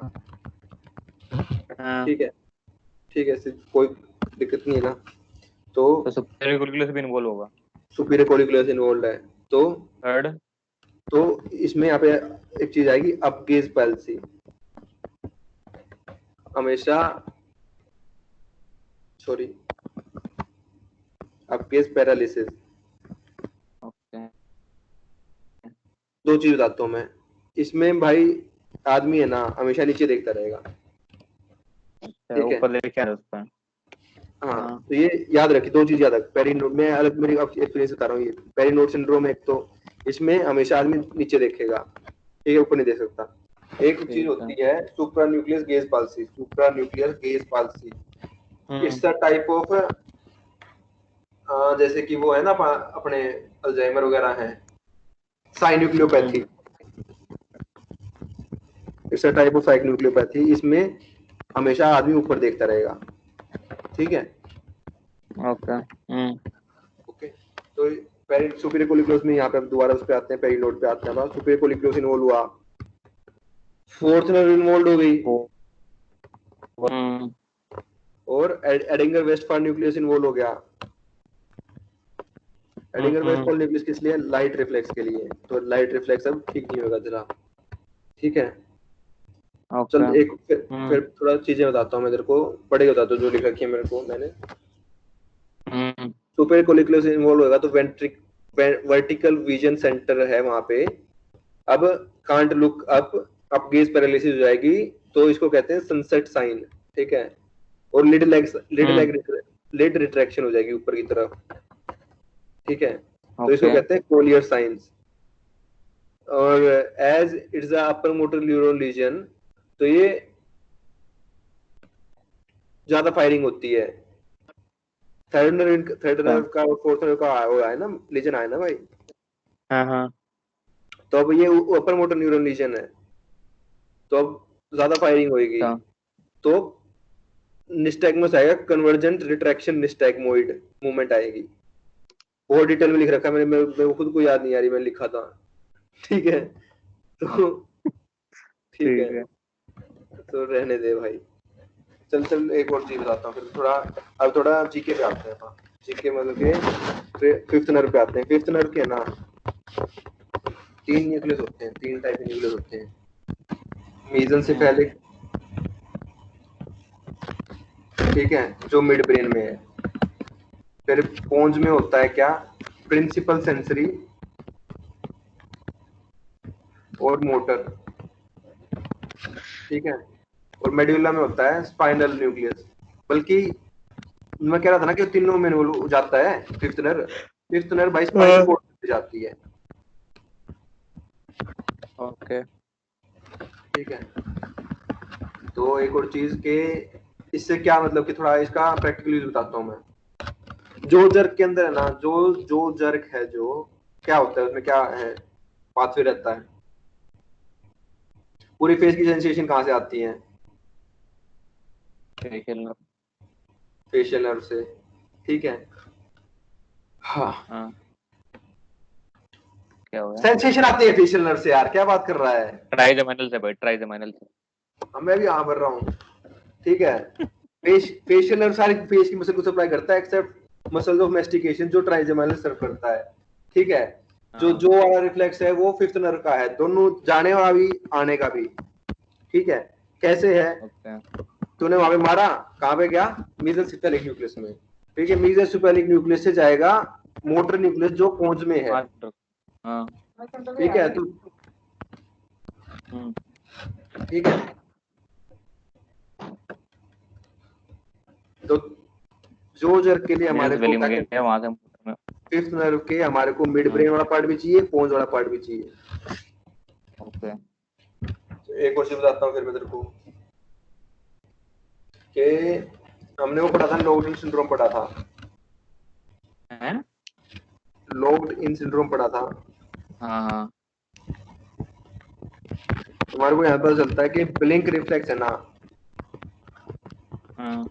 हाँ, ठीक है, ठीक है, कोई दिक्कत नहीं है ना। तो तो सुपीरियर कोलिकुलस भी इन्वॉल्व होगा। सुपीरियर कोलिकुलस इन्वॉल्व है। थर्ड, तो इसमें यहाँ पे एक चीज आएगी, अप गेज पैल्सी। हमेशा, sorry, up gauge paralysis. Okay, दो चीज बताता हूँ मैं। इसमें भाई आदमी है ना हमेशा नीचे देखता रहेगा, ठीक है। ऊपर लेके आ रहा है उसका। हाँ, हाँ, तो ये याद रखिए, दो चीज याद रख, पेरिनोड में अलग मेरी एक्सपीरियंस बता रहा हूँ, ये पेरिनोड सिंड्रोम एक तो इसमें हमेशा आदमी नीचे देखेगा, ठीक है, ऊपर नहीं देख सकता। एक चीज ठीक है। होती है supra nucleus gaze palsy, supra nuclear gaze palsy. It's a type of, जैसे कि वो है ना अपने अल्जाइमर वगैरह है, synucleinopathy. It's a type of synucleinopathy. इसमें हमेशा आदमी ऊपर देखता रहेगा, ठीक है। ओके। ओके, तो सुपीरियर कोलिक्लोस में यहाँ पे दोबारा उस पे आते हैं, पेरिनोड पे आते हैं। सुपीरियर कोलिक्लोस इन्वॉल्व हुआ, फोर्थ नर्व इन्वॉल्व हो गई, हम्म, और एडिंगर वेस्टफाल न्यूक्लियस इन्वॉल्व हो गया। एडिंगर वेस्टफाल न्यूक्लियस किस लिए? लाइट रिफ्लेक्स के लिए। तो लाइट रिफ्लेक्स अब ठीक नहीं होगा जरा, ठीक है। ओके। चल एक फिर थोड़ा चीजें बताता हूँ मैं तेरे को, पढ़े बताता हूँ जो लिख रखी है मेरे को मैंने। सुपीरियर कोलिक्लोस इन्वॉल्व होगा तो वर्टिकल विजन सेंटर है वहां पे, अब can't look up gauge paralysis हो जाएगी, तो इसको कहते हैं सनसेट साइन, ठीक है। और लिड रिट्रैक्शन हो जाएगी ऊपर की तरफ, ठीक है, तो इसको ओके। कहते हैं कोलियर साइंस। और as it's a upper motor neuron lesion, तो ये ज्यादा फायरिंग होती है। थर्ड नर्व का और फोर्थ नर्व का वो है ना, लीजन आया ना भाई। हाँ, हाँ। तो अब ये अपर मोटर न्यूरॉन लीजन है, तो अब ज्यादा फायरिंग होगी, अच्छा, तो निस्टैग्मस आएगा, कन्वर्जेंट रिट्रैक्शन निस्टैग्मोइड मूवमेंट आएगी। बहुत डिटेल में लिख रखा है मैंने, मेरे को खुद को याद नहीं आ रही, मैंने लिखा था, ठीक है। तो ठीक है, ठीक है। तो रहने दे भाई। चल चल, एक और चीज बताता हूँ फिर थोड़ा। अब थोड़ा जीके पे आते हैं, हाँ जीके मतलब के फिफ्थ नर्व पे आते हैं। फिफ्थ नर्व के ना तीन न्यूक्लियस होते हैं, तीन टाइप के न्यूक्लियस होते हैं। मेसेनसेफेलिक, ठीक है, जो मिड ब्रेन में है। फिर पोन्स में होता है क्या? प्रिंसिपल सेंसरी और मोटर, ठीक है। और मेडुला में होता है स्पाइनल न्यूक्लियस। बल्कि मैं कह रहा था ना कि तीनों में हो जाता है fifth nerve. Fifth nerve by spinal cord से जाती है, ओके। ठीक है। तो एक और चीज के इससे क्या मतलब कि थोड़ा इसका प्रैक्टिकल यूज बताता हूँ मैं। जो जर्क के अंदर है ना, जो जर्क है, जो क्या होता है उसमें, क्या है पाथवे रहता है। पूरी फेस की सेंसेशन कहाँ से आती है? फेशियल। फेशियल नर्व से, ठीक है। हाँ, हाँ, क्या हो गया? सेंसेशन आती है फेशियल नर्व से, यार क्या बात कर रहा है। ट्राइजेमिनल से भाई, ट्राइजेमिनल से। मैं भी यहाँ भर रहा हूँ, ठीक है। फेशियल नर्व सारी फेस की मसल को सप्लाई करता है, एक्सेप्ट मसल ऑफ मेस्टिकेशन जो ट्राइजेमिनल सर्व करता है, ठीक है। जो हाँ, वाला रिफ्लेक्स है वो फिफ्थ नर्व का है, दोनों जाने वाला भी आने का भी, ठीक है। कैसे है? ओके। तूने वहां पे मारा, कहाँ पे गया? मेसेनसेफेलिक न्यूक्लियस में, ठीक है। मेसेनसेफेलिक न्यूक्लियस से जाएगा मोटर न्यूक्लियस जो पोन्स में है, हाँ। ठीक है। तो हम्म, ठीक है, तो जो जर के लिए हमारे मीनस को वैली क्या में कहते गया हैं, वहां से। फिफ्थ नर्व के हमारे को मिड ब्रेन वाला पार्ट भी चाहिए, पोन्स वाला पार्ट भी चाहिए। ओके। तो एक और चीज बताता हूँ फिर मैं तेरे को कि हमने वो पढ़ा था, लॉक्ड इन सिंड्रोम पढ़ा था, हैं? लॉक्ड इन सिंड्रोम पढ़ा था। हाँ, हाँ। हमारे को यहाँ पता चलता है कि ब्लिंक रिफ्लेक्स है ना, हाँ,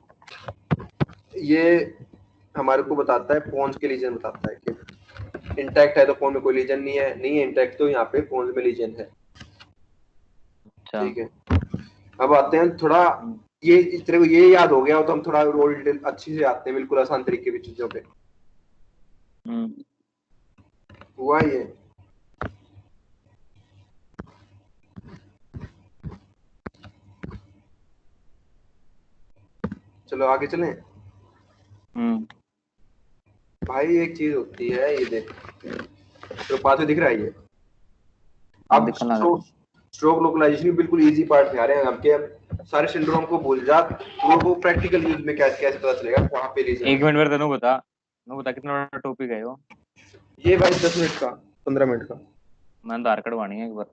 ये हमारे को बताता है पोन्स के लीजन, बताता है कि इंटैक्ट है तो पोन में कोई लीजन नहीं है, नहीं है इंटैक्ट तो यहाँ पे पोन्स में लीजन है, अच्छा। ठीक है। अब आते हैं थोड़ा ये तेरे को ये याद हो गया हो तो हम थोड़ा रोल डिटेल अच्छी से आते हैं बिल्कुल आसान तरीके पे चीजों पे। हुआ ये। चलो आगे चलें। भाई एक चीज होती है, ये देख तो पाथवे दिख रहा है ये। अब दिखने लगा। स्ट्रोक लोकलाइजेशन बिल्कुल इजी पार्ट में आ रहे हैं आपके। अब सारे सिंड्रोम को भूल जा, वो प्रैक्टिकल यूज में कैसे कैसे पता चलेगा वहां पे रीजन। एक मिनट मेरे तेनू बता कितना बड़ा टॉपिक है वो। ये भाई 10 मिनट का, 15 मिनट का। मैंने आधार कार्ड बनवानी है एक बार।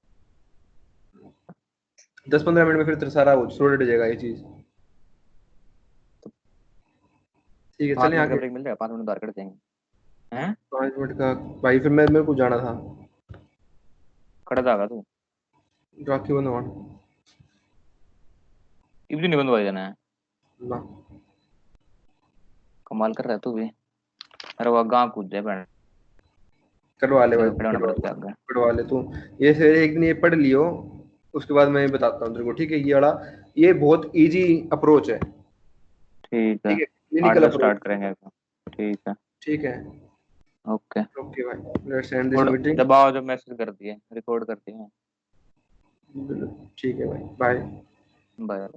10-15 मिनट में फिर तेरा सारा वो सॉर्टेड हो जाएगा ये चीज। ठीक है 5 चलें मिनट का आगे। ब्रेक मिल जाएगा, 5 मिनट आधार कार्ड देंगे हैं। 5 मिनट का भाई, फिर मैं मेरे को जाना था खड़ा जाएगा तू। राखी बंधवान इब नहीं बंदवाई जाना है। ना। कमाल कर रहा है तू भी। अरे वो गाँव कूद जाए बैंड करवा ले भाई, से खड़े होना पड़ता है। पढ़वा ले तू। ये फिर एक दिन ये पढ़ लियो, उसके बाद मैं बताता हूँ तेरे को, ठीक है। ये वाला ये बहुत इजी अप्रोच है। ठीक है ठीक है, 8 क्लिनिकल बजे अप्रोच। स्टार्ट करेंगे। ठीक है। ठीक है। ओके। ओके भाई, लेट्स एंड दिस और मीटिंग। जब आओ जब मैसेज कर दिए रिकॉर्ड कर दिए। ठीक है भाई, बाय। बाय।